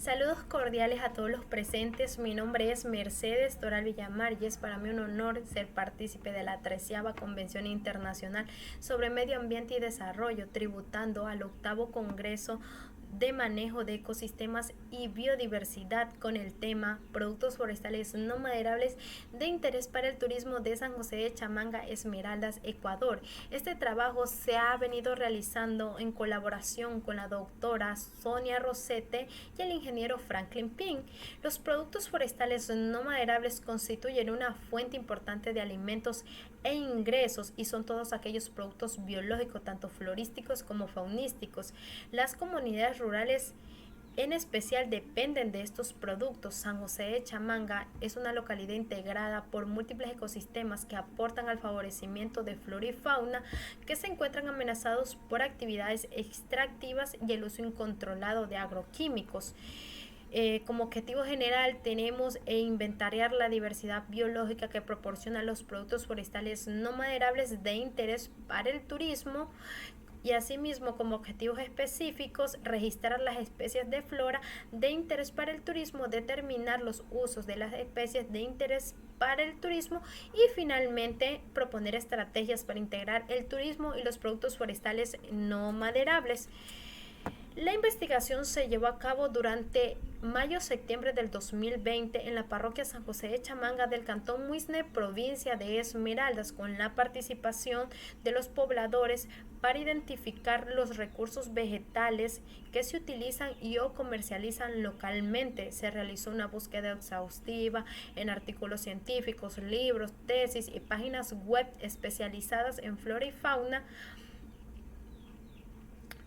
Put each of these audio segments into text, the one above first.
Saludos cordiales a todos los presentes. Mi nombre es Mercedes Toral Villamar y es para mí un honor ser partícipe de la 13ª Convención Internacional sobre Medio Ambiente y Desarrollo, tributando al 8º Congreso de Manejo de Ecosistemas y Biodiversidad con el tema Productos Forestales No Maderables de Interés para el Turismo de San José de Chamanga, Esmeraldas, Ecuador. Este trabajo se ha venido realizando en colaboración con la doctora Sonia Rosete y el ingeniero Franklin Ping. Los productos forestales no maderables constituyen una fuente importante de alimentos e ingresos y son todos aquellos productos biológicos, tanto florísticos como faunísticos. Las comunidades rurales en especial dependen de estos productos. San José de Chamanga es una localidad integrada por múltiples ecosistemas que aportan al favorecimiento de flora y fauna que se encuentran amenazados por actividades extractivas y el uso incontrolado de agroquímicos. Como objetivo general tenemos inventariar la diversidad biológica que proporcionan los productos forestales no maderables de interés para el turismo, y asimismo como objetivos específicos registrar las especies de flora de interés para el turismo, determinar los usos de las especies de interés para el turismo y finalmente proponer estrategias para integrar el turismo y los productos forestales no maderables. La investigación se llevó a cabo durante mayo-septiembre del 2020 en la parroquia San José de Chamanga del Cantón Muisne, provincia de Esmeraldas, con la participación de los pobladores para identificar los recursos vegetales que se utilizan y o comercializan localmente. Se realizó una búsqueda exhaustiva en artículos científicos, libros, tesis y páginas web especializadas en flora y fauna.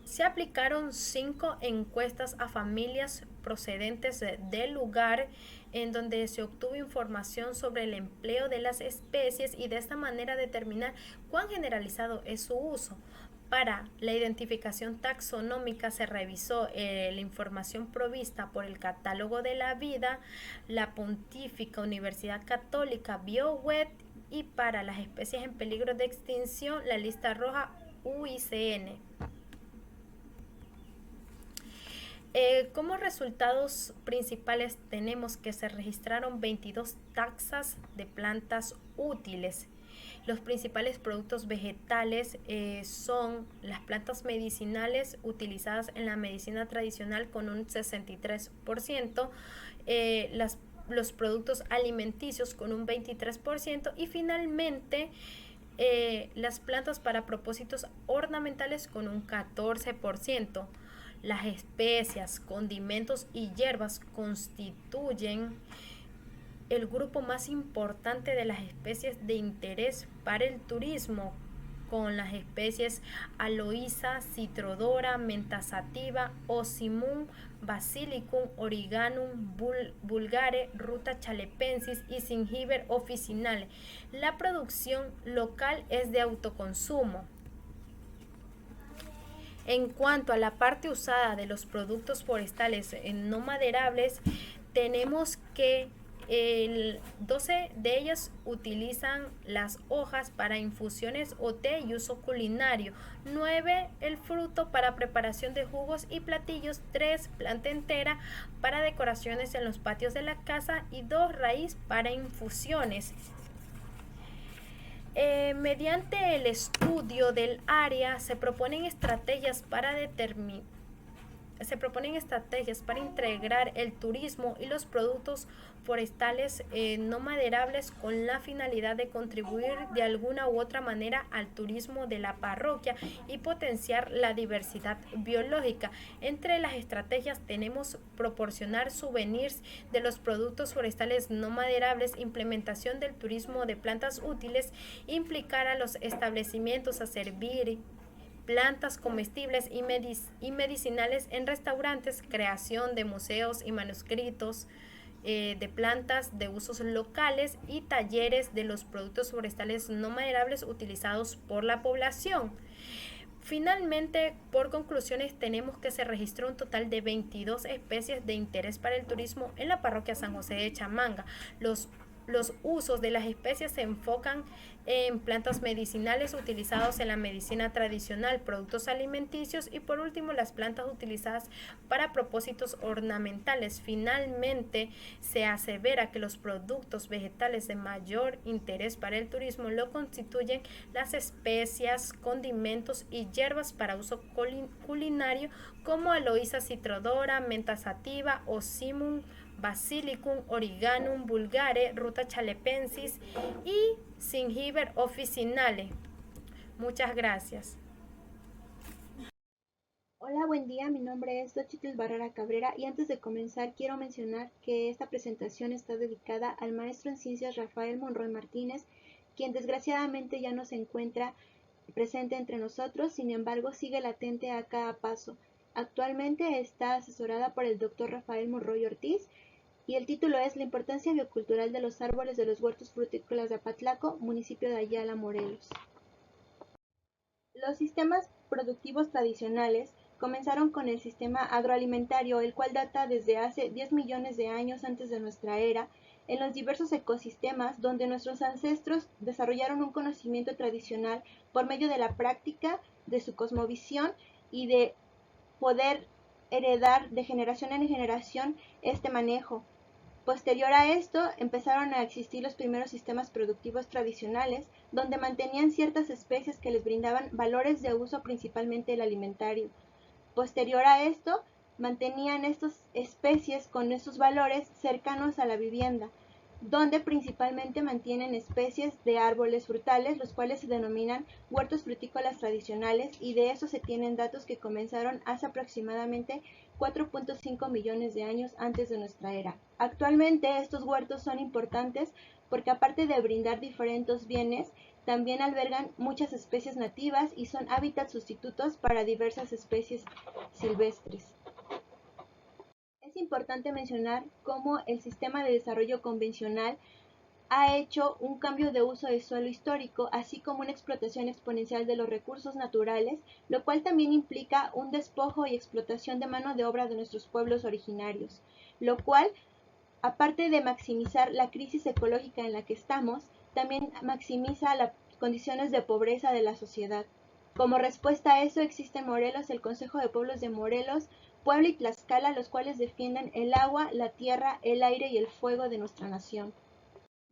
Se aplicaron 5 encuestas a familias procedentes del lugar en donde se obtuvo información sobre el empleo de las especies y de esta manera determinar cuán generalizado es su uso. Para la identificación taxonómica se revisó la información provista por el Catálogo de la Vida, la Pontífica Universidad Católica BioWeb y para las especies en peligro de extinción la lista roja UICN. Como resultados principales tenemos que se registraron 22 taxas de plantas útiles. Los principales productos vegetales son las plantas medicinales utilizadas en la medicina tradicional con un 63%, los productos alimenticios con un 23% y finalmente las plantas para propósitos ornamentales con un 14%. Las especias, condimentos y hierbas constituyen el grupo más importante de las especies de interés para el turismo, con las especies Aloisa, Citrodora, Menta sativa, Ocimum, Basilicum, Origanum, vulgare, Ruta chalepensis y Zingiber officinale. La producción local es de autoconsumo. En cuanto a la parte usada de los productos forestales no maderables, tenemos que 12 de ellas utilizan las hojas para infusiones o té y uso culinario, 9 el fruto para preparación de jugos y platillos, 3 planta entera para decoraciones en los patios de la casa y 2 raíz para infusiones. Mediante el estudio del área se proponen estrategias para integrar el turismo y los productos forestales no maderables con la finalidad de contribuir de alguna u otra manera al turismo de la parroquia y potenciar la diversidad biológica. Entre las estrategias tenemos proporcionar souvenirs de los productos forestales no maderables, implementación del turismo de plantas útiles, implicar a los establecimientos a servir plantas comestibles y medicinales en restaurantes, creación de museos y manuscritos de plantas de usos locales y talleres de los productos forestales no maderables utilizados por la población. Finalmente, por conclusiones, tenemos que se registró un total de 22 especies de interés para el turismo en la parroquia San José de Chamanga. Los usos de las especies se enfocan en plantas medicinales utilizados en la medicina tradicional, productos alimenticios y por último las plantas utilizadas para propósitos ornamentales. Finalmente, se asevera que los productos vegetales de mayor interés para el turismo lo constituyen las especias, condimentos y hierbas para uso culinario como aloísa citrodora, menta sativa, ocimum, basilicum, origanum vulgare, ruta chalepensis y Zingiber officinale. Muchas gracias. Hola, buen día. Mi nombre es Xochitl Barrera Cabrera y antes de comenzar quiero mencionar que esta presentación está dedicada al maestro en ciencias Rafael Monroy Martínez, quien desgraciadamente ya no se encuentra presente entre nosotros, sin embargo sigue latente a cada paso. Actualmente está asesorada por el doctor Rafael Monroy Ortiz y el título es La importancia biocultural de los árboles de los huertos frutícolas de Apatlaco, municipio de Ayala, Morelos. Los sistemas productivos tradicionales comenzaron con el sistema agroalimentario, el cual data desde hace 10 millones de años antes de nuestra era, en los diversos ecosistemas donde nuestros ancestros desarrollaron un conocimiento tradicional por medio de la práctica, de su cosmovisión y de poder heredar de generación en generación este manejo. Posterior a esto, empezaron a existir los primeros sistemas productivos tradicionales, donde mantenían ciertas especies que les brindaban valores de uso, principalmente el alimentario. Posterior a esto, mantenían estas especies con estos valores cercanos a la vivienda, donde principalmente mantienen especies de árboles frutales, los cuales se denominan huertos frutícolas tradicionales, y de eso se tienen datos que comenzaron hace aproximadamente 4.5 millones de años antes de nuestra era. Actualmente estos huertos son importantes porque aparte de brindar diferentes bienes, también albergan muchas especies nativas y son hábitats sustitutos para diversas especies silvestres. Es importante mencionar cómo el sistema de desarrollo convencional ha hecho un cambio de uso de suelo histórico, así como una explotación exponencial de los recursos naturales, lo cual también implica un despojo y explotación de mano de obra de nuestros pueblos originarios, lo cual, aparte de maximizar la crisis ecológica en la que estamos, también maximiza las condiciones de pobreza de la sociedad. Como respuesta a eso existe en Morelos el Consejo de Pueblos de Morelos, Puebla y Tlaxcala, los cuales defienden el agua, la tierra, el aire y el fuego de nuestra nación.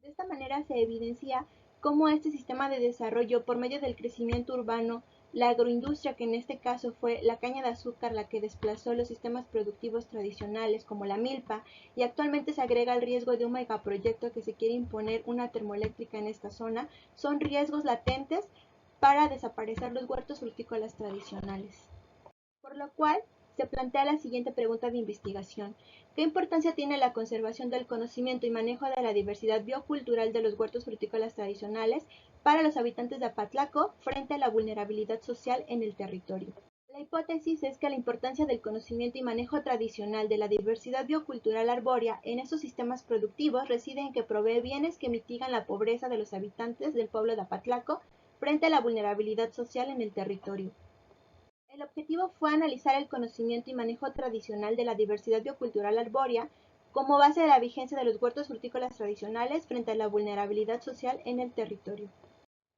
De esta manera se evidencia cómo este sistema de desarrollo, por medio del crecimiento urbano, la agroindustria, que en este caso fue la caña de azúcar la que desplazó los sistemas productivos tradicionales como la milpa, y actualmente se agrega el riesgo de un megaproyecto que se quiere imponer una termoeléctrica en esta zona, son riesgos latentes para desaparecer los huertos frutícolas tradicionales. Por lo cual, se plantea la siguiente pregunta de investigación. ¿Qué importancia tiene la conservación del conocimiento y manejo de la diversidad biocultural de los huertos frutícolas tradicionales para los habitantes de Apatlaco frente a la vulnerabilidad social en el territorio? La hipótesis es que la importancia del conocimiento y manejo tradicional de la diversidad biocultural arbórea en estos sistemas productivos reside en que provee bienes que mitigan la pobreza de los habitantes del pueblo de Apatlaco frente a la vulnerabilidad social en el territorio. El objetivo fue analizar el conocimiento y manejo tradicional de la diversidad biocultural arbórea como base de la vigencia de los huertos frutícolas tradicionales frente a la vulnerabilidad social en el territorio.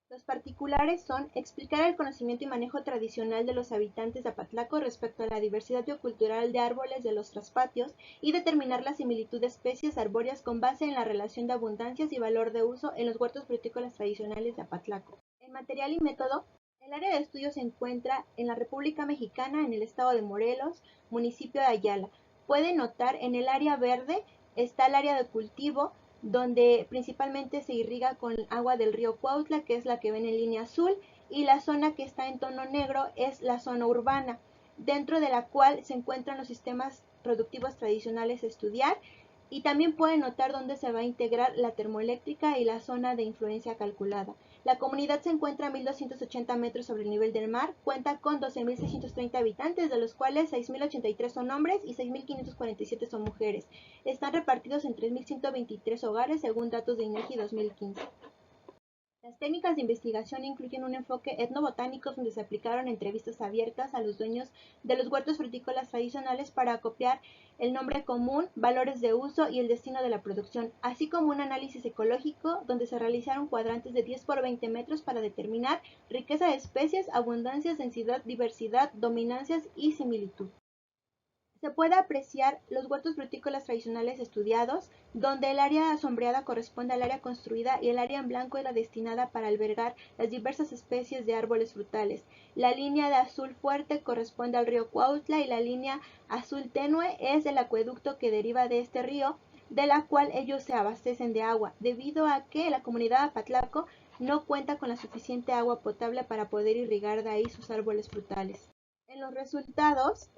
Los particulares son explicar el conocimiento y manejo tradicional de los habitantes de Apatlaco respecto a la diversidad biocultural de árboles de los traspatios y determinar la similitud de especies arbóreas con base en la relación de abundancias y valor de uso en los huertos frutícolas tradicionales de Apatlaco. En material y método, el área de estudio se encuentra en la República Mexicana, en el estado de Morelos, municipio de Ayala. Pueden notar en el área verde está el área de cultivo, donde principalmente se irriga con agua del río Cuautla, que es la que ven en línea azul, y la zona que está en tono negro es la zona urbana, dentro de la cual se encuentran los sistemas productivos tradicionales a estudiar, y también pueden notar dónde se va a integrar la termoeléctrica y la zona de influencia calculada. La comunidad se encuentra a 1.280 metros sobre el nivel del mar, cuenta con 12.630 habitantes, de los cuales 6.083 son hombres y 6.547 son mujeres. Están repartidos en 3.123 hogares según datos de INEGI 2015. Las técnicas de investigación incluyen un enfoque etnobotánico donde se aplicaron entrevistas abiertas a los dueños de los huertos frutícolas tradicionales para acopiar el nombre común, valores de uso y el destino de la producción, así como un análisis ecológico donde se realizaron cuadrantes de 10 por 20 metros para determinar riqueza de especies, abundancias, densidad, diversidad, dominancias y similitud. Se puede apreciar los huertos frutícolas tradicionales estudiados, donde el área sombreada corresponde al área construida y el área en blanco es la destinada para albergar las diversas especies de árboles frutales. La línea de azul fuerte corresponde al río Cuautla y la línea azul tenue es el acueducto que deriva de este río, de la cual ellos se abastecen de agua, debido a que la comunidad Apatlaco no cuenta con la suficiente agua potable para poder irrigar de ahí sus árboles frutales. En los resultados,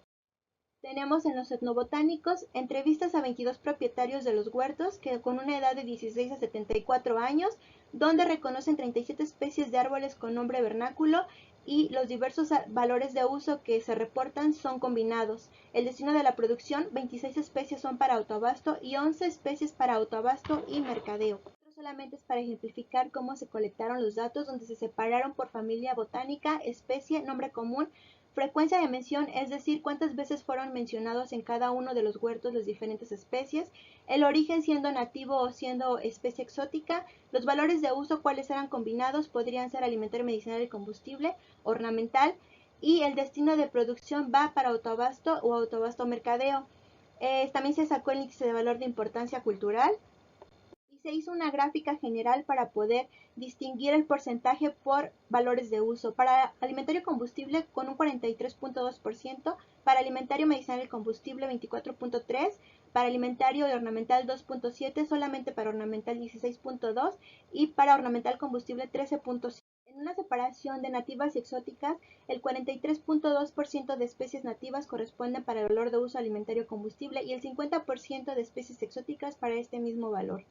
tenemos en los etnobotánicos entrevistas a 22 propietarios de los huertos que con una edad de 16 a 74 años, donde reconocen 37 especies de árboles con nombre vernáculo y los diversos valores de uso que se reportan son combinados. El destino de la producción, 26 especies son para autoabasto y 11 especies para autoabasto y mercadeo. Solamente es para ejemplificar cómo se colectaron los datos, donde se separaron por familia botánica, especie, nombre común, frecuencia de mención, es decir, cuántas veces fueron mencionados en cada uno de los huertos las diferentes especies, el origen siendo nativo o siendo especie exótica, los valores de uso, cuáles eran combinados, podrían ser alimentario, medicinal y combustible, ornamental, y el destino de producción va para autoabasto o autoabasto mercadeo. También se sacó el índice de valor de importancia cultural, se hizo una gráfica general para poder distinguir el porcentaje por valores de uso. Para alimentario combustible con un 43.2%, para alimentario medicinal y combustible 24.3%, para alimentario y ornamental 2.7%, solamente para ornamental 16.2% y para ornamental combustible 13.5%. En una separación de nativas y exóticas, el 43.2% de especies nativas corresponden para el valor de uso alimentario combustible y el 50% de especies exóticas para este mismo valor.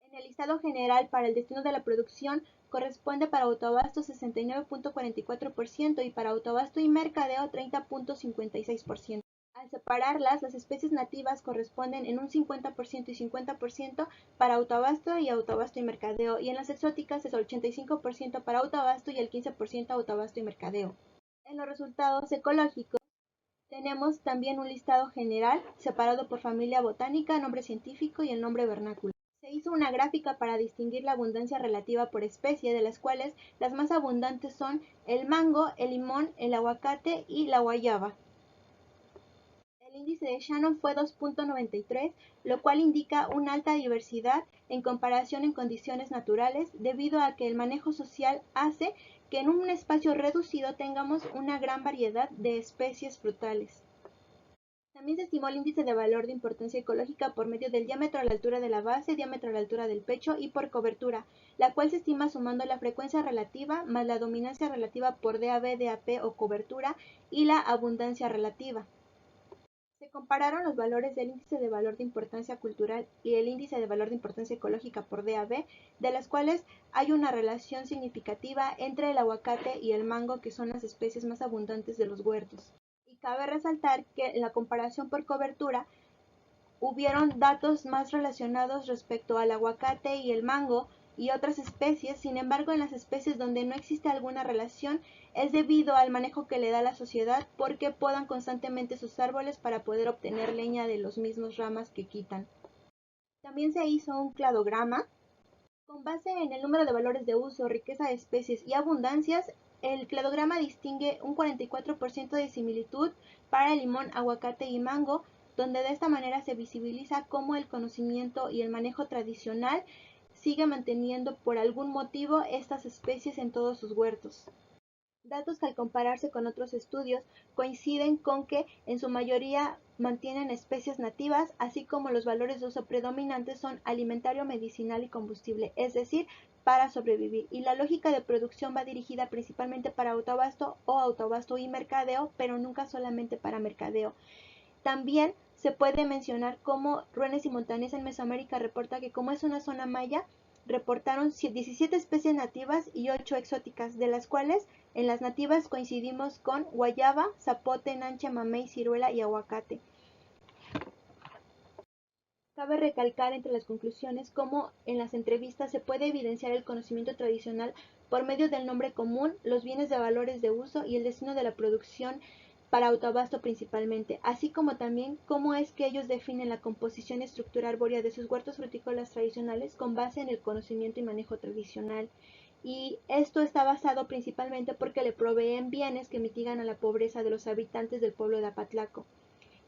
En el listado general para el destino de la producción corresponde para autoabasto 69.44% y para autoabasto y mercadeo 30.56%. Al separarlas, las especies nativas corresponden en un 50% y 50% para autoabasto y mercadeo, y en las exóticas es el 85% para autoabasto y el 15% autoabasto y mercadeo. En los resultados ecológicos, tenemos también un listado general separado por familia botánica, nombre científico y el nombre vernáculo. Se hizo una gráfica para distinguir la abundancia relativa por especie, de las cuales las más abundantes son el mango, el limón, el aguacate y la guayaba. El índice de Shannon fue 2.93, lo cual indica una alta diversidad en comparación en condiciones naturales, debido a que el manejo social hace que en un espacio reducido tengamos una gran variedad de especies frutales. También se estimó el índice de valor de importancia ecológica por medio del diámetro a la altura de la base, diámetro a la altura del pecho y por cobertura, la cual se estima sumando la frecuencia relativa más la dominancia relativa por DAB, DAP o cobertura y la abundancia relativa. Se compararon los valores del índice de valor de importancia cultural y el índice de valor de importancia ecológica por DAB, de las cuales hay una relación significativa entre el aguacate y el mango, que son las especies más abundantes de los huertos. Y cabe resaltar que en la comparación por cobertura hubieron datos más relacionados respecto al aguacate y el mango y otras especies. Sin embargo, en las especies donde no existe alguna relación es debido al manejo que le da la sociedad, porque podan constantemente sus árboles para poder obtener leña de los mismos ramas que quitan. También se hizo un cladograma con base en el número de valores de uso, riqueza de especies y abundancias. El cladograma distingue un 44% de similitud para el limón, aguacate y mango, donde de esta manera se visibiliza cómo el conocimiento y el manejo tradicional sigue manteniendo por algún motivo estas especies en todos sus huertos. Datos que al compararse con otros estudios coinciden con que en su mayoría mantienen especies nativas, así como los valores de uso predominantes son alimentario, medicinal y combustible, es decir, para sobrevivir. Y la lógica de producción va dirigida principalmente para autoabasto o autoabasto y mercadeo, pero nunca solamente para mercadeo. También se puede mencionar cómo Ruenes y Montañés en Mesoamérica reporta que como es una zona maya, reportaron 17 especies nativas y 8 exóticas, de las cuales en las nativas coincidimos con guayaba, zapote, nanche, mamey, ciruela y aguacate. Cabe recalcar entre las conclusiones cómo en las entrevistas se puede evidenciar el conocimiento tradicional por medio del nombre común, los bienes de valores de uso y el destino de la producción para autoabasto principalmente, así como también cómo es que ellos definen la composición y estructura arbórea de sus huertos frutícolas tradicionales con base en el conocimiento y manejo tradicional. Y esto está basado principalmente porque le proveen bienes que mitigan a la pobreza de los habitantes del pueblo de Apatlaco.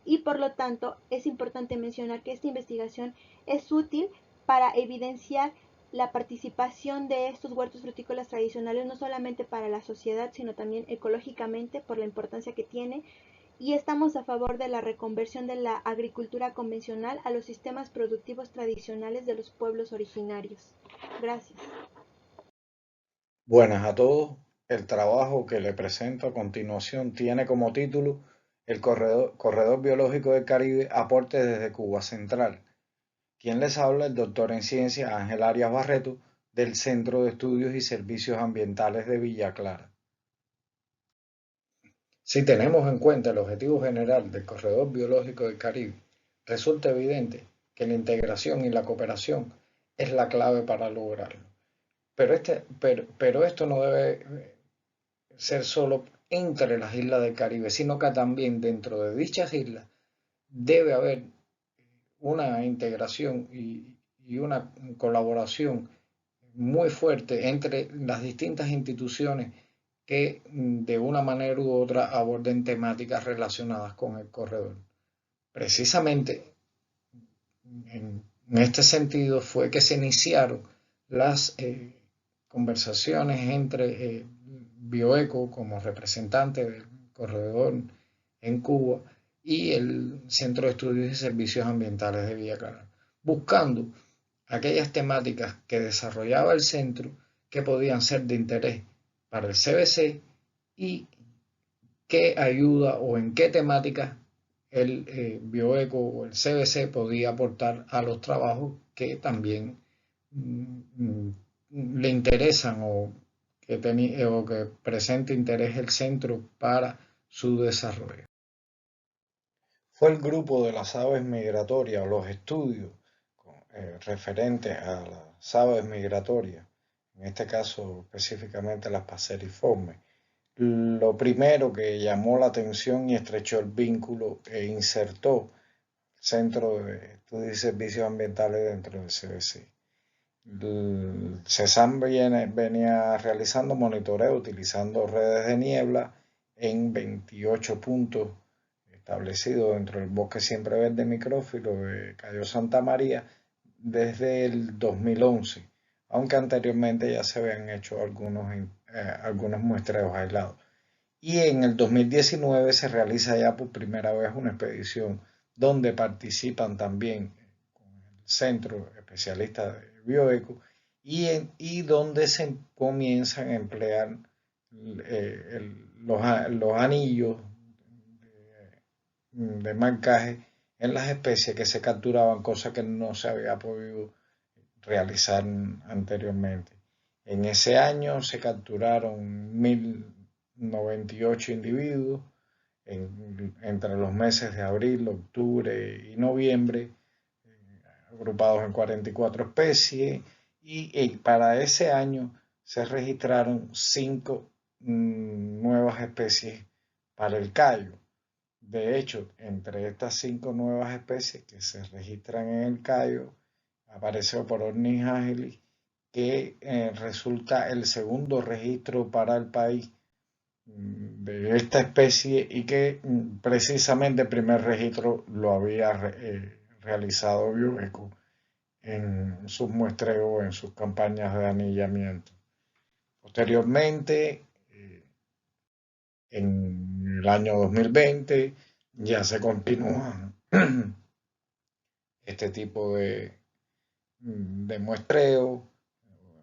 Y por lo tanto, es importante mencionar que esta investigación es útil para evidenciar la participación de estos huertos frutícolas tradicionales no solamente para la sociedad, sino también ecológicamente por la importancia que tiene, y estamos a favor de la reconversión de la agricultura convencional a los sistemas productivos tradicionales de los pueblos originarios. Gracias. Buenas a todos. El trabajo que le presento a continuación tiene como título El Corredor Biológico del Caribe, aporte desde Cuba Central. Quien les habla, el doctor en ciencias Ángel Arias Barreto, del Centro de Estudios y Servicios Ambientales de Villa Clara. Si tenemos en cuenta el objetivo general del Corredor Biológico del Caribe, resulta evidente que la integración y la cooperación es la clave para lograrlo. Pero esto no debe ser solo entre las islas del Caribe, sino que también dentro de dichas islas debe haber una integración y una colaboración muy fuerte entre las distintas instituciones que de una manera u otra aborden temáticas relacionadas con el corredor. Precisamente en este sentido fue que se iniciaron las conversaciones entre Bioeco como representante del corredor en Cuba y el Centro de Estudios y Servicios Ambientales de Villa Clara, buscando aquellas temáticas que desarrollaba el centro que podían ser de interés para el CBC y qué ayuda o en qué temáticas el Bioeco o el CBC podía aportar a los trabajos que también le interesan o que presente interés el centro para su desarrollo. Fue el grupo de las aves migratorias o los estudios referentes a las aves migratorias, en este caso específicamente las paseriformes, lo primero que llamó la atención y estrechó el vínculo e insertó el Centro de Estudios y Servicios Ambientales dentro del CBC. El CESAM venía realizando monitoreo utilizando redes de niebla en 28 puntos establecidos dentro del bosque siempre verde micrófilo de Cayo Santa María desde el 2011, aunque anteriormente ya se habían hecho algunos muestreos aislados. Y en el 2019 se realiza ya por primera vez una expedición donde participan también con el Centro Especialista de Bioeco y donde se comienzan a emplear los anillos de marcaje en las especies que se capturaban, cosa que no se había podido realizar anteriormente. En ese año se capturaron 1098 individuos entre los meses de abril, octubre y noviembre, agrupados en 44 especies, y para ese año se registraron 5 nuevas especies para el cayo. De hecho, entre estas 5 nuevas especies que se registran en el Cayo, aparece Oporornis agilis, que resulta el segundo registro para el país de esta especie y que precisamente el primer registro lo había realizado Bioeco en sus muestreos, en sus campañas de anillamiento. Posteriormente, en el año 2020 ya se continúa este tipo de muestreo,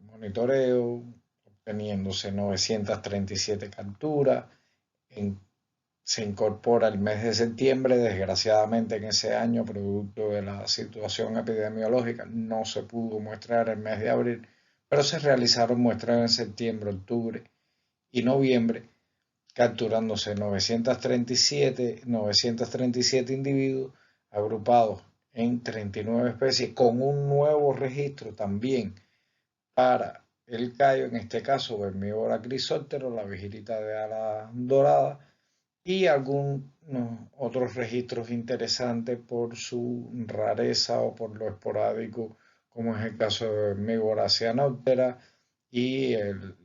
monitoreo, obteniéndose 937 capturas. Se incorpora el mes de septiembre, desgraciadamente en ese año, producto de la situación epidemiológica, no se pudo muestrear el mes de abril, pero se realizaron muestreos en septiembre, octubre y noviembre, capturándose 937 individuos agrupados en 39 especies, con un nuevo registro también para el cayo, en este caso Vermíbora crisóptero, la vigilita de ala dorada, y algunos otros registros interesantes por su rareza o por lo esporádico, como es el caso de Vermíbora cyanoptera y el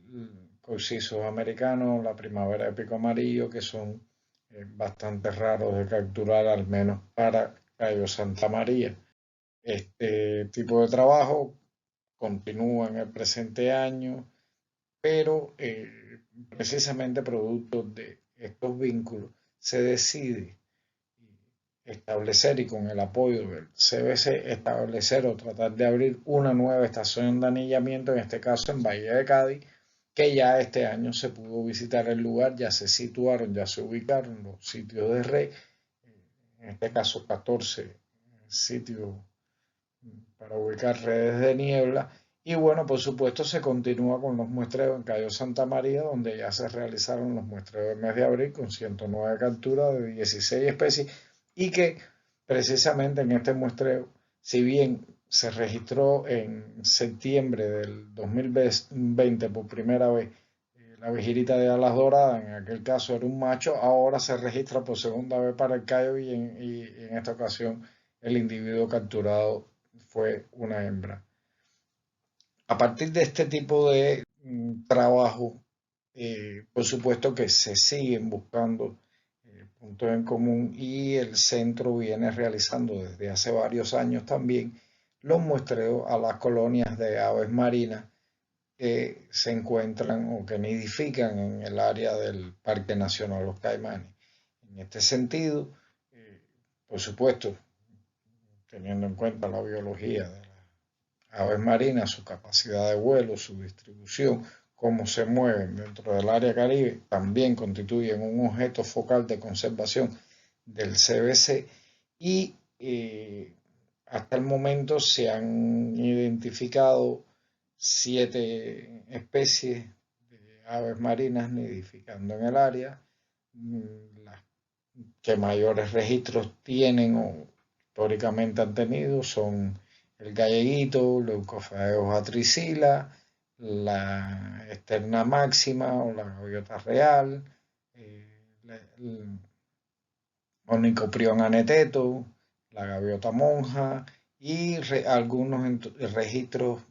Coccisus americano, la primavera de pico amarillo, que son bastante raros de capturar, al menos para Cayo Santa María. Este tipo de trabajo continúa en el presente año, pero precisamente producto de estos vínculos se decide establecer, y con el apoyo del CBC, establecer o tratar de abrir una nueva estación de anillamiento, en este caso en Bahía de Cádiz, que ya este año se pudo visitar el lugar, ya se situaron, ya se ubicaron los sitios de red, en este caso 14 sitios para ubicar redes de niebla. Y bueno, por supuesto se continúa con los muestreos en Cayo Santa María, donde ya se realizaron los muestreos del mes de abril con 109 capturas de 16 especies, y que precisamente en este muestreo, si bien se registró en septiembre del 2020 por primera vez la vigilita de alas doradas, en aquel caso era un macho, ahora se registra por segunda vez para el Cayo, y en esta ocasión el individuo capturado fue una hembra. A partir de este tipo de trabajo, por supuesto que se siguen buscando puntos en común, y el centro viene realizando desde hace varios años también los muestreos a las colonias de aves marinas que se encuentran o que nidifican en el área del Parque Nacional Los Caimanes. En este sentido, por supuesto, teniendo en cuenta la biología de las aves marinas, su capacidad de vuelo, su distribución, cómo se mueven dentro del área caribe, también constituyen un objeto focal de conservación del CBC, y hasta el momento se han identificado 7 especies de aves marinas nidificando en el área. Las que mayores registros tienen o históricamente han tenido son el galleguito, Leucophaeus atricila, la esterna máxima o la gaviota real, el Onychoprion aneteto, la gaviota monja, y algunos registros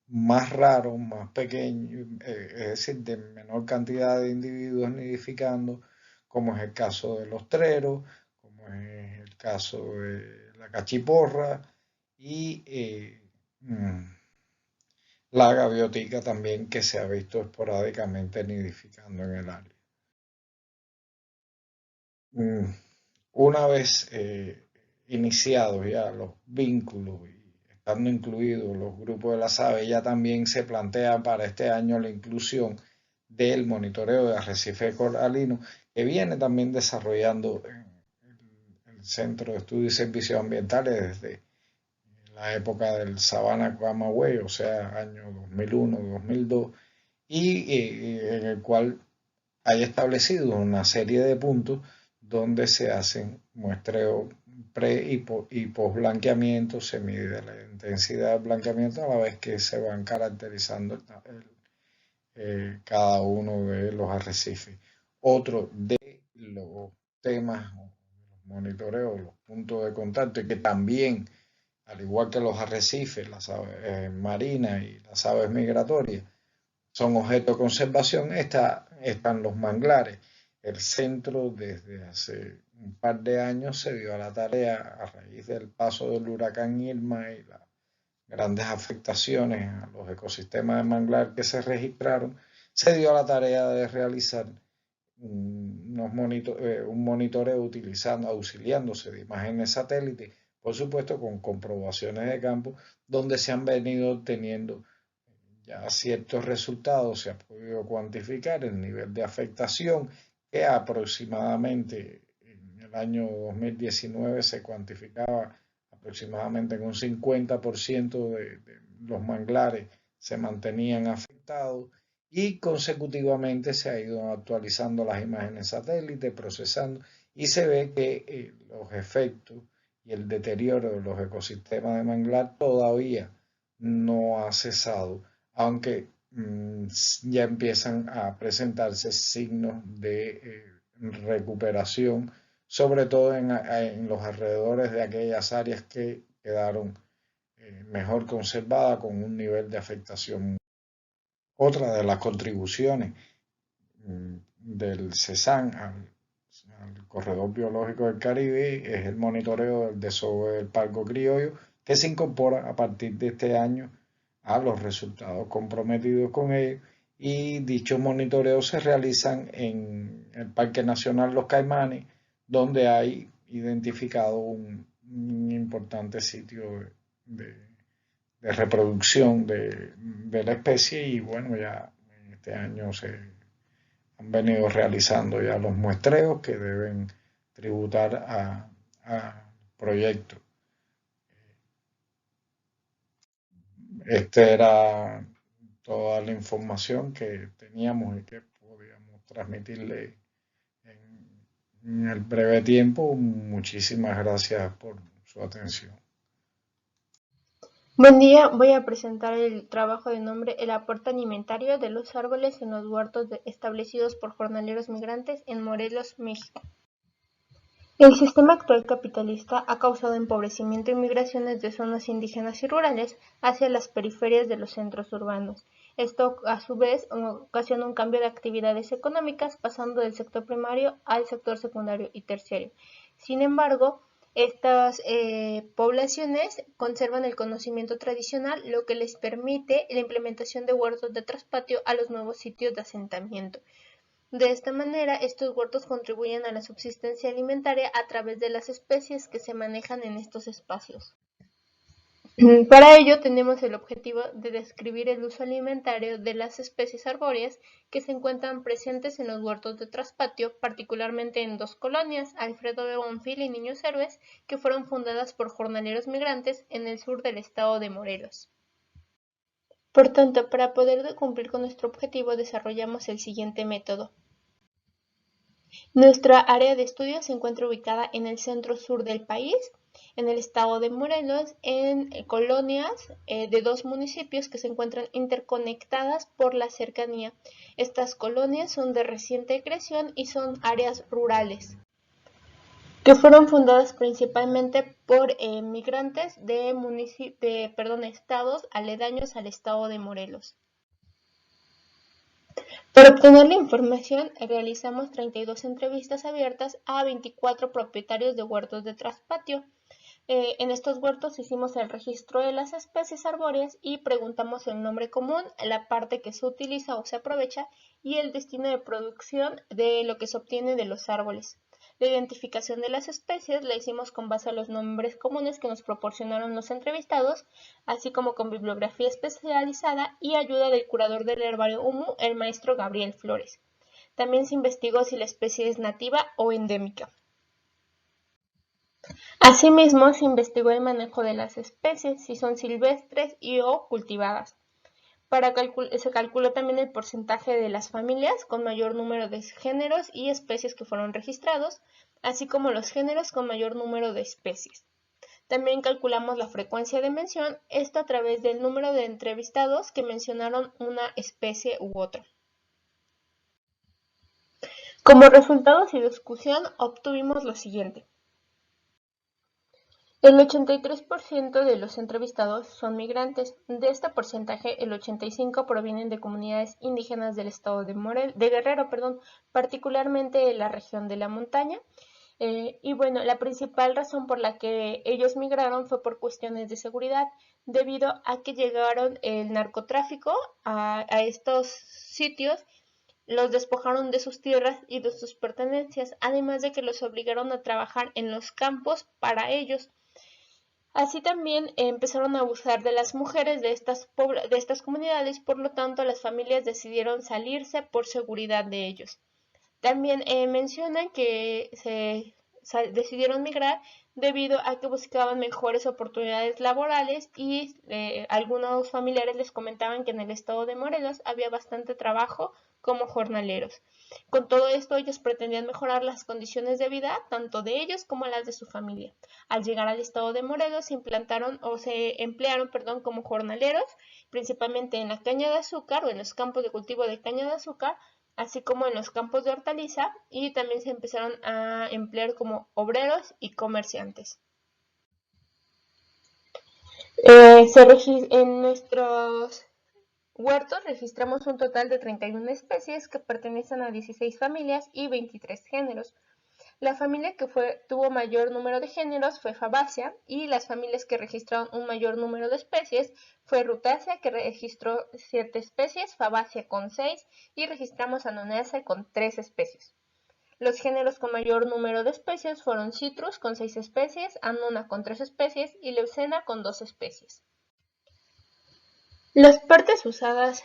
más raros, más pequeños, es decir, de menor cantidad de individuos nidificando, como es el caso de los treros, como es el caso de la cachiporra, y la gaviotica también, que se ha visto esporádicamente nidificando en el área. Una vez iniciados ya los vínculos y estando incluidos los grupos de las aves, ya también se plantea para este año la inclusión del monitoreo de arrecife coralino, que viene también desarrollando el Centro de Estudios y Servicios Ambientales desde la época del Sabana Camagüey, o sea, año 2001, 2002, y en el cual hay establecido una serie de puntos donde se hacen muestreos pre y post blanqueamiento, se mide la intensidad del blanqueamiento a la vez que se van caracterizando cada uno de los arrecifes. Otro de los temas, los monitoreos, los puntos de contacto, y que también, al igual que los arrecifes, las aves marinas y las aves migratorias, son objeto de conservación, están los manglares. El centro desde hace un par de años se dio a la tarea, a raíz del paso del huracán Irma y las grandes afectaciones a los ecosistemas de manglar que se registraron, se dio a la tarea de realizar un monitoreo auxiliándose de imágenes satélite, por supuesto con comprobaciones de campo, donde se han venido obteniendo ya ciertos resultados. Se ha podido cuantificar el nivel de afectación, que aproximadamente en el año 2019 se cuantificaba aproximadamente en un 50% de los manglares se mantenían afectados, y consecutivamente se ha ido actualizando las imágenes satélite, procesando, y se ve que los efectos y el deterioro de los ecosistemas de manglar todavía no ha cesado, aunque ya empiezan a presentarse signos de recuperación, sobre todo en los alrededores de aquellas áreas que quedaron mejor conservadas con un nivel de afectación. Otra de las contribuciones del CESAN al Corredor Biológico del Caribe es el monitoreo del desove del pargo criollo, que se incorpora a partir de este año a los resultados comprometidos con ellos, y dichos monitoreos se realizan en el Parque Nacional Los Caimanes, donde hay identificado un importante sitio de reproducción de la especie, y bueno, ya en este año se han venido realizando ya los muestreos que deben tributar a proyecto. Esta era toda la información que teníamos y que podíamos transmitirle en el breve tiempo. Muchísimas gracias por su atención. Buen día, voy a presentar el trabajo de nombre El aporte alimentario de los árboles en los huertos establecidos por jornaleros migrantes en Morelos, México. El sistema actual capitalista ha causado empobrecimiento y migraciones de zonas indígenas y rurales hacia las periferias de los centros urbanos. Esto, a su vez, ocasiona un cambio de actividades económicas, pasando del sector primario al sector secundario y terciario. Sin embargo, estas poblaciones conservan el conocimiento tradicional, lo que les permite la implementación de huertos de traspatio a los nuevos sitios de asentamiento. De esta manera, estos huertos contribuyen a la subsistencia alimentaria a través de las especies que se manejan en estos espacios. Para ello tenemos el objetivo de describir el uso alimentario de las especies arbóreas que se encuentran presentes en los huertos de traspatio, particularmente en dos colonias, Alfredo B. Bonfil y Niños Héroes, que fueron fundadas por jornaleros migrantes en el sur del estado de Morelos. Por tanto, para poder cumplir con nuestro objetivo, desarrollamos el siguiente método. Nuestra área de estudio se encuentra ubicada en el centro sur del país, en el estado de Morelos, en colonias de dos municipios que se encuentran interconectadas por la cercanía. Estas colonias son de reciente creación y son áreas rurales, que fueron fundadas principalmente por migrantes de estados aledaños al estado de Morelos. Para obtener la información, realizamos 32 entrevistas abiertas a 24 propietarios de huertos de traspatio. En estos huertos hicimos el registro de las especies arbóreas y preguntamos el nombre común, la parte que se utiliza o se aprovecha y el destino de producción de lo que se obtiene de los árboles. La identificación de las especies la hicimos con base a los nombres comunes que nos proporcionaron los entrevistados, así como con bibliografía especializada y ayuda del curador del herbario UMU, el maestro Gabriel Flores. También se investigó si la especie es nativa o endémica. Asimismo, se investigó el manejo de las especies, si son silvestres y o cultivadas. Se calculó también el porcentaje de las familias con mayor número de géneros y especies que fueron registrados, así como los géneros con mayor número de especies. También calculamos la frecuencia de mención, esto a través del número de entrevistados que mencionaron una especie u otra. Como resultados y discusión obtuvimos lo siguiente. El 83% de los entrevistados son migrantes. De este porcentaje, el 85% provienen de comunidades indígenas del estado de Guerrero, particularmente de la región de la montaña. Y bueno, la principal razón por la que ellos migraron fue por cuestiones de seguridad, debido a que llegaron el narcotráfico a estos sitios, los despojaron de sus tierras y de sus pertenencias, además de que los obligaron a trabajar en los campos para ellos. Así también empezaron a abusar de las mujeres de estas comunidades, por lo tanto las familias decidieron salirse por seguridad de ellos. También mencionan que decidieron migrar debido a que buscaban mejores oportunidades laborales y algunos familiares les comentaban que en el estado de Morelos había bastante trabajo como jornaleros. Con todo esto, ellos pretendían mejorar las condiciones de vida tanto de ellos como las de su familia. Al llegar al estado de Morelos se emplearon como jornaleros, principalmente en la caña de azúcar o en los campos de cultivo de caña de azúcar, así como en los campos de hortaliza, y también se empezaron a emplear como obreros y comerciantes. En nuestros huertos registramos un total de 31 especies que pertenecen a 16 familias y 23 géneros. La familia que tuvo mayor número de géneros fue Fabaceae, y las familias que registraron un mayor número de especies fue Rutaceae, que registró 7 especies, Fabaceae con 6 y registramos Anonaceae con 3 especies. Los géneros con mayor número de especies fueron Citrus con 6 especies, Annona con 3 especies y Leucena con 2 especies. Las partes usadas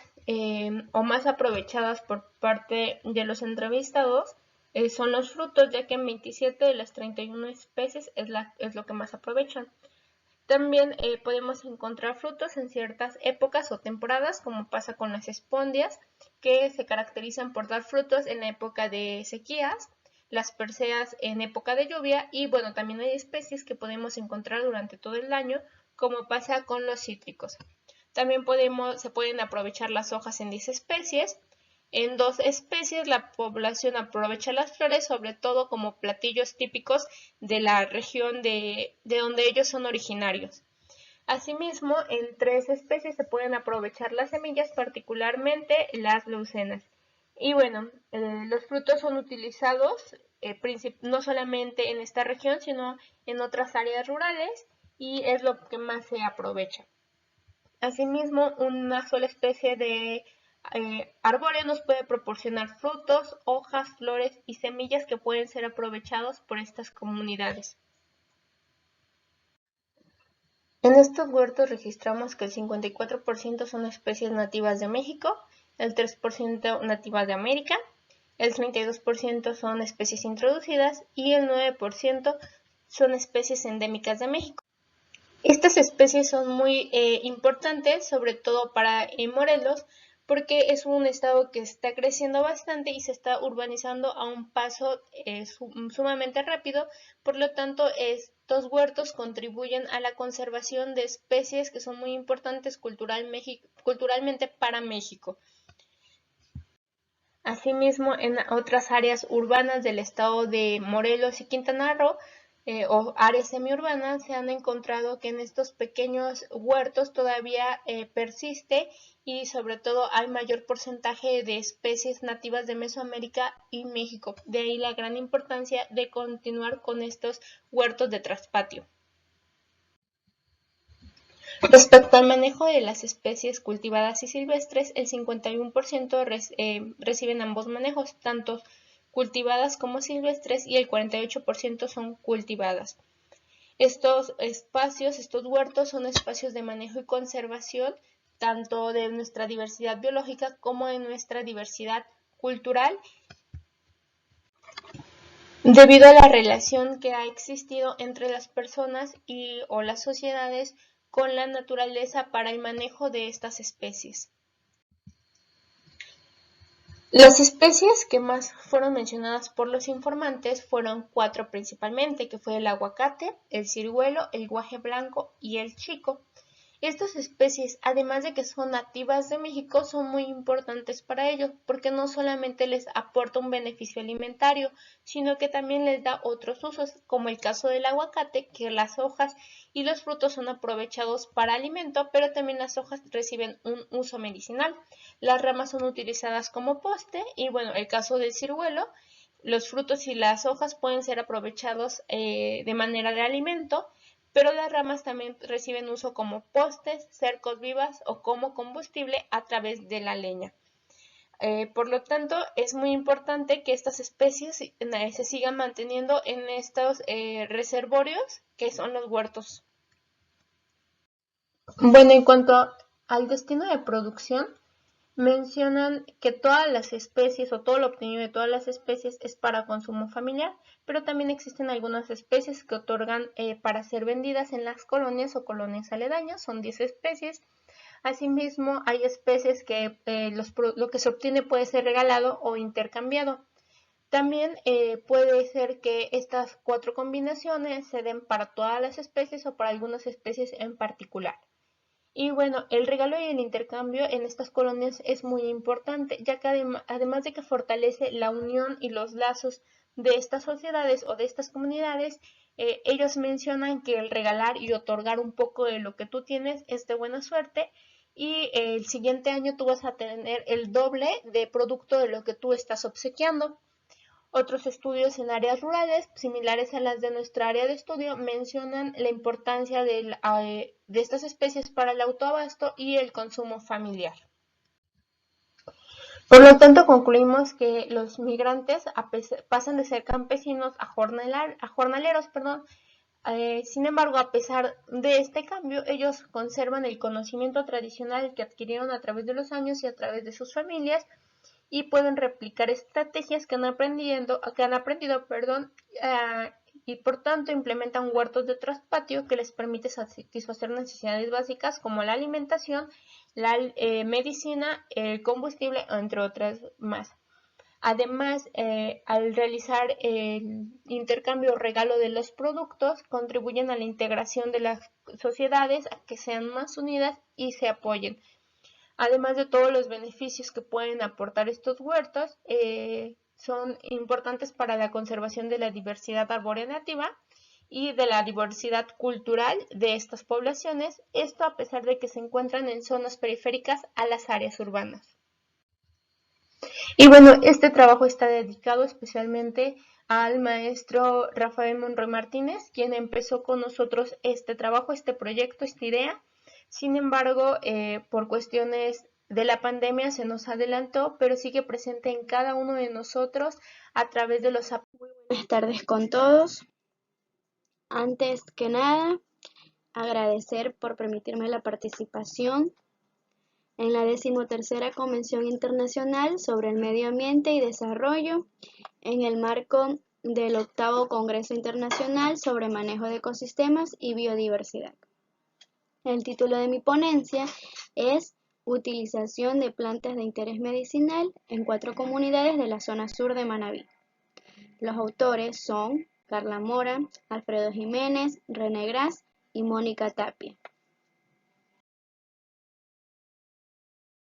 o más aprovechadas por parte de los entrevistados son los frutos, ya que en 27 de las 31 especies es lo que más aprovechan. También podemos encontrar frutos en ciertas épocas o temporadas, como pasa con las espondias, que se caracterizan por dar frutos en la época de sequías, las perseas en época de lluvia, y bueno, también hay especies que podemos encontrar durante todo el año, como pasa con los cítricos. También se pueden aprovechar las hojas en 10 especies. En 2 especies la población aprovecha las flores, sobre todo como platillos típicos de la región de donde ellos son originarios. Asimismo, en 3 especies se pueden aprovechar las semillas, particularmente las leucenas. Y bueno, los frutos son utilizados no solamente en esta región, sino en otras áreas rurales, y es lo que más se aprovecha. Asimismo, una sola especie de arbóreo nos puede proporcionar frutos, hojas, flores y semillas que pueden ser aprovechados por estas comunidades. En estos huertos registramos que el 54% son especies nativas de México, el 3% nativas de América, el 32% son especies introducidas y el 9% son especies endémicas de México. Estas especies son muy importantes, sobre todo para Morelos, porque es un estado que está creciendo bastante y se está urbanizando a un paso sumamente rápido. Por lo tanto, estos huertos contribuyen a la conservación de especies que son muy importantes culturalmente para México. Asimismo, en otras áreas urbanas del estado de Morelos y Quintana Roo, o áreas semiurbanas, se han encontrado que en estos pequeños huertos todavía persiste, y sobre todo hay mayor porcentaje de especies nativas de Mesoamérica y México. De ahí la gran importancia de continuar con estos huertos de traspatio. Respecto al manejo de las especies cultivadas y silvestres, el 51% reciben ambos manejos, tanto cultivadas como silvestres, y el 48% son cultivadas. Estos huertos son espacios de manejo y conservación tanto de nuestra diversidad biológica como de nuestra diversidad cultural, debido a la relación que ha existido entre las personas o las sociedades con la naturaleza para el manejo de estas especies. Las especies que más fueron mencionadas por los informantes fueron 4 principalmente, que fue el aguacate, el ciruelo, el guaje blanco y el chico. Estas especies, además de que son nativas de México, son muy importantes para ellos, porque no solamente les aporta un beneficio alimentario, sino que también les da otros usos, como el caso del aguacate, que las hojas y los frutos son aprovechados para alimento, pero también las hojas reciben un uso medicinal. Las ramas son utilizadas como poste, y bueno, el caso del ciruelo, los frutos y las hojas pueden ser aprovechados de manera de alimento, pero las ramas también reciben uso como postes, cercos vivas o como combustible a través de la leña. Por lo tanto, es muy importante que estas especies se sigan manteniendo en estos reservorios que son los huertos. Bueno, en cuanto al destino de producción, mencionan que todas las especies o todo lo obtenido de todas las especies es para consumo familiar, pero también existen algunas especies que otorgan para ser vendidas en las colonias o colonias aledañas, son 10 especies. Asimismo, hay especies que lo que se obtiene puede ser regalado o intercambiado. También puede ser que estas 4 combinaciones se den para todas las especies o para algunas especies en particular. Y bueno, el regalo y el intercambio en estas colonias es muy importante, ya que además de que fortalece la unión y los lazos de estas sociedades o de estas comunidades, ellos mencionan que el regalar y otorgar un poco de lo que tú tienes es de buena suerte y el siguiente año tú vas a tener el doble de producto de lo que tú estás obsequiando. Otros estudios en áreas rurales, similares a las de nuestra área de estudio, mencionan la importancia de estas especies para el autoabasto y el consumo familiar. Por lo tanto, concluimos que los migrantes pasan de ser campesinos a jornaleros. Sin embargo, a pesar de este cambio, ellos conservan el conocimiento tradicional que adquirieron a través de los años y a través de sus familias, y pueden replicar estrategias que han aprendido, y por tanto implementan huertos de traspatio que les permite satisfacer necesidades básicas como la alimentación, la medicina, el combustible, entre otras más. Además, al realizar el intercambio o regalo de los productos, contribuyen a la integración de las sociedades, a que sean más unidas y se apoyen. Además de todos los beneficios que pueden aportar estos huertos, son importantes para la conservación de la diversidad arbórea nativa y de la diversidad cultural de estas poblaciones, esto a pesar de que se encuentran en zonas periféricas a las áreas urbanas. Y bueno, este trabajo está dedicado especialmente al maestro Rafael Monroy Martínez, quien empezó con nosotros este trabajo, este proyecto, esta idea. Sin embargo, por cuestiones de la pandemia se nos adelantó, pero sigue presente en cada uno de nosotros a través de los... Muy buenas tardes con todos. Antes que nada, agradecer por permitirme la participación en la 13ª Convención Internacional sobre el Medio Ambiente y Desarrollo en el marco del 8º Congreso Internacional sobre Manejo de Ecosistemas y Biodiversidad. El título de mi ponencia es Utilización de plantas de interés medicinal en 4 comunidades de la zona sur de Manabí. Los autores son Carla Mora, Alfredo Jiménez, René Gras y Mónica Tapia.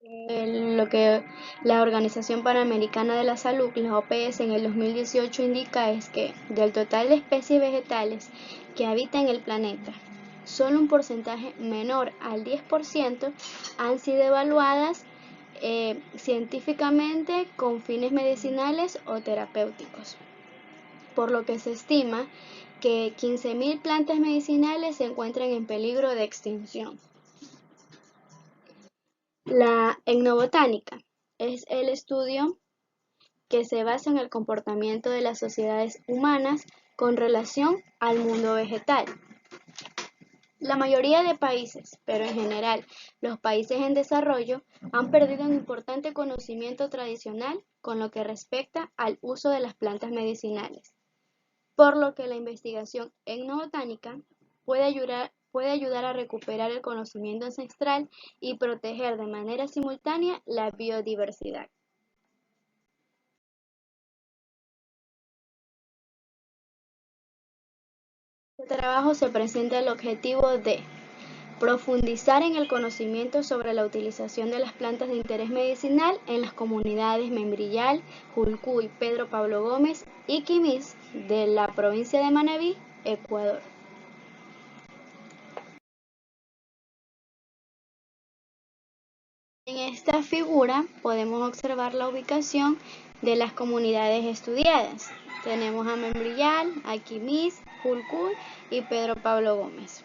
Lo que la Organización Panamericana de la Salud, la OPS, en el 2018 indica es que del total de especies vegetales que habitan el planeta, solo un porcentaje menor al 10% han sido evaluadas científicamente con fines medicinales o terapéuticos, por lo que se estima que 15.000 plantas medicinales se encuentran en peligro de extinción. La etnobotánica es el estudio que se basa en el comportamiento de las sociedades humanas con relación al mundo vegetal. La mayoría de países, pero en general los países en desarrollo, han perdido un importante conocimiento tradicional con lo que respecta al uso de las plantas medicinales, por lo que la investigación etnobotánica puede ayudar a recuperar el conocimiento ancestral y proteger de manera simultánea la biodiversidad. Este trabajo se presenta el objetivo de profundizar en el conocimiento sobre la utilización de las plantas de interés medicinal en las comunidades Membrillal, Julcuy, Pedro Pablo Gómez y Quimís de la provincia de Manabí, Ecuador. En esta figura podemos observar la ubicación de las comunidades estudiadas. Tenemos a Membrillal, a Quimís, Julcuy y Pedro Pablo Gómez.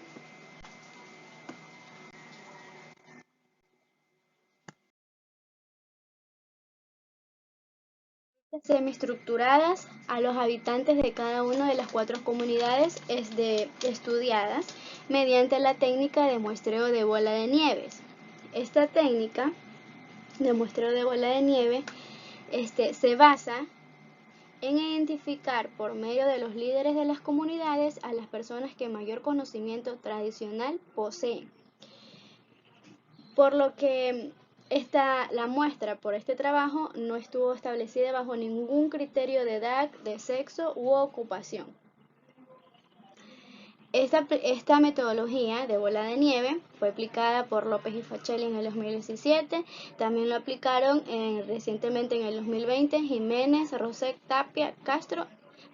Semiestructuradas a los habitantes de cada una de las 4 comunidades estudiadas mediante la técnica de muestreo de bola de nieves. Esta técnica de muestreo de bola de nieve se basa en identificar por medio de los líderes de las comunidades a las personas que mayor conocimiento tradicional poseen. Por lo que la muestra por este trabajo no estuvo establecida bajo ningún criterio de edad, de sexo u ocupación. Esta metodología de bola de nieve fue aplicada por López y Fachelli en el 2017, también lo aplicaron recientemente en el 2020 Jiménez, Roset, Tapia, Castro,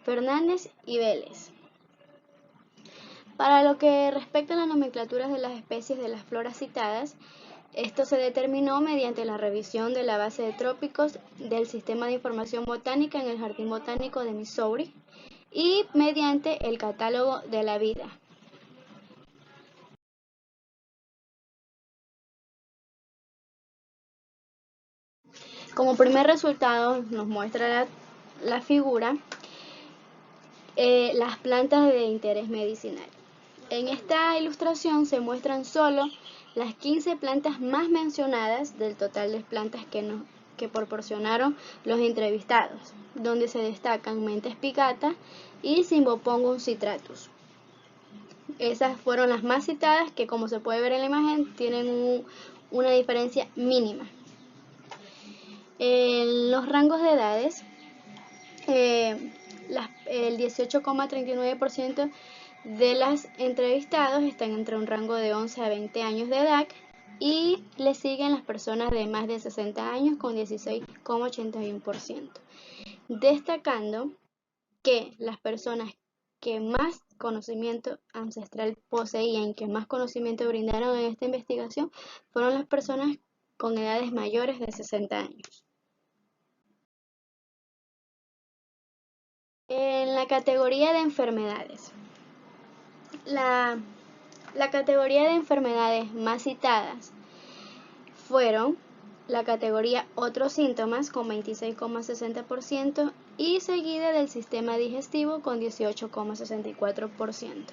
Fernández y Vélez. Para lo que respecta a las nomenclaturas de las especies de las floras citadas, esto se determinó mediante la revisión de la base de trópicos del Sistema de Información Botánica en el Jardín Botánico de Missouri y mediante el Catálogo de la Vida. Como primer resultado nos muestra la figura las plantas de interés medicinal. En esta ilustración se muestran solo las 15 plantas más mencionadas del total de plantas que proporcionaron los entrevistados, donde se destacan Menta spigata y Cimbopongum citratus. Esas fueron las más citadas que, como se puede ver en la imagen, tienen una diferencia mínima. En los rangos de edades, el 18,39% de las entrevistados están entre un rango de 11 a 20 años de edad y le siguen las personas de más de 60 años con 16,81%. Destacando que las personas que más conocimiento ancestral poseían, que más conocimiento brindaron en esta investigación, fueron las personas con edades mayores de 60 años. En la categoría de enfermedades, la categoría de enfermedades más citadas fueron la categoría otros síntomas con 26,60% y seguida del sistema digestivo con 18,64%.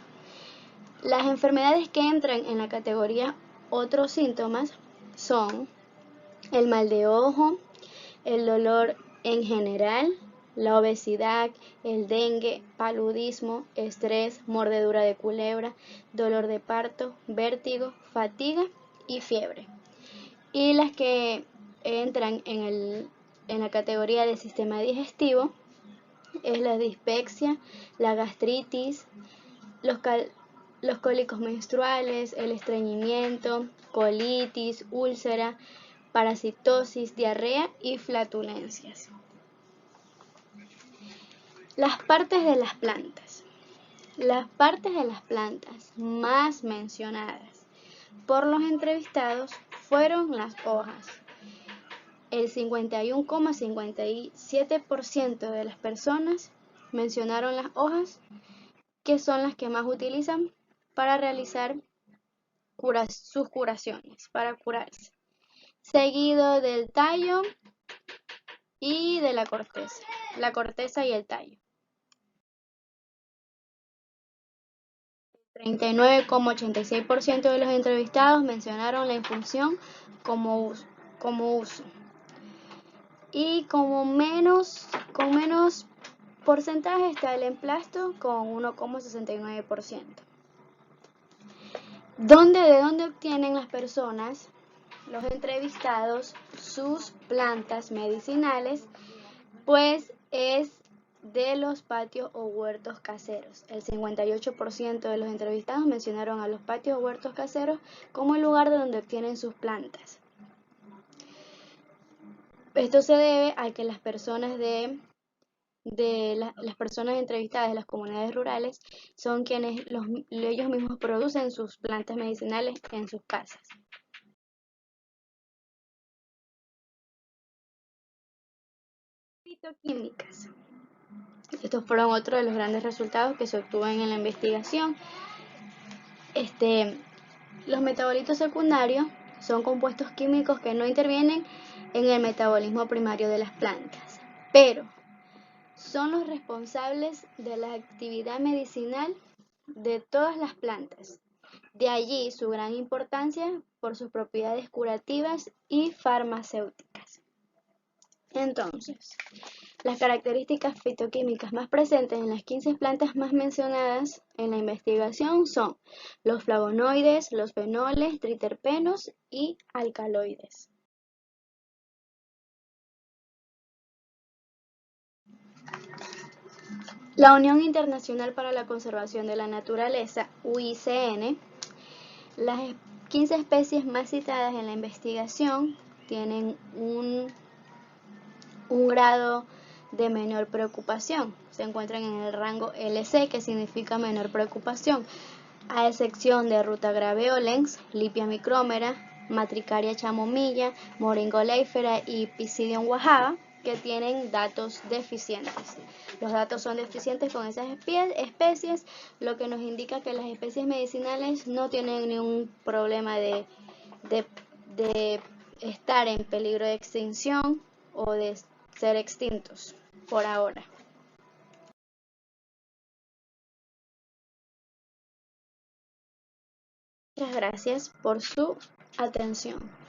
Las enfermedades que entran en la categoría otros síntomas son el mal de ojo, el dolor en general, la obesidad, el dengue, paludismo, estrés, mordedura de culebra, dolor de parto, vértigo, fatiga y fiebre. Y las que entran en la categoría del sistema digestivo es la dispepsia, la gastritis, los cólicos menstruales, el estreñimiento, colitis, úlcera, parasitosis, diarrea y flatulencias. Las partes de las plantas. Las partes de las plantas más mencionadas por los entrevistados fueron las hojas. El 51,57% de las personas mencionaron las hojas, que son las que más utilizan para realizar sus curaciones, para curarse. Seguido del tallo y de la corteza y el tallo. 39,86% de los entrevistados mencionaron la infusión como uso. Y con menos porcentaje está el emplasto con 1,69%. ¿De dónde obtienen las personas, los entrevistados, sus plantas medicinales? Pues es de los patios o huertos caseros. El 58% de los entrevistados mencionaron a los patios o huertos caseros como el lugar de donde obtienen sus plantas. Esto se debe a que las personas las personas entrevistadas de las comunidades rurales son quienes ellos mismos producen sus plantas medicinales en sus casas. Fitoquímicas. Estos fueron otros de los grandes resultados que se obtuvieron en la investigación. Los metabolitos secundarios son compuestos químicos que no intervienen en el metabolismo primario de las plantas, pero son los responsables de la actividad medicinal de todas las plantas, De allí su gran importancia por sus propiedades curativas y farmacéuticas. Entonces, las características fitoquímicas más presentes en las 15 plantas más mencionadas en la investigación son los flavonoides, los fenoles, triterpenos y alcaloides. La Unión Internacional para la Conservación de la Naturaleza, UICN, las 15 especies más citadas en la investigación tienen un grado de menor preocupación. Se encuentran en el rango LC, que significa menor preocupación, a excepción de Ruta graveolens, Lipia micromera, Matricaria chamomilla, Moringa oleifera y Pisidium wahaba, que tienen datos deficientes. Los datos son deficientes con esas especies, lo que nos indica que las especies medicinales no tienen ningún problema de estar en peligro de extinción o de ser extintos por ahora. Muchas gracias por su atención.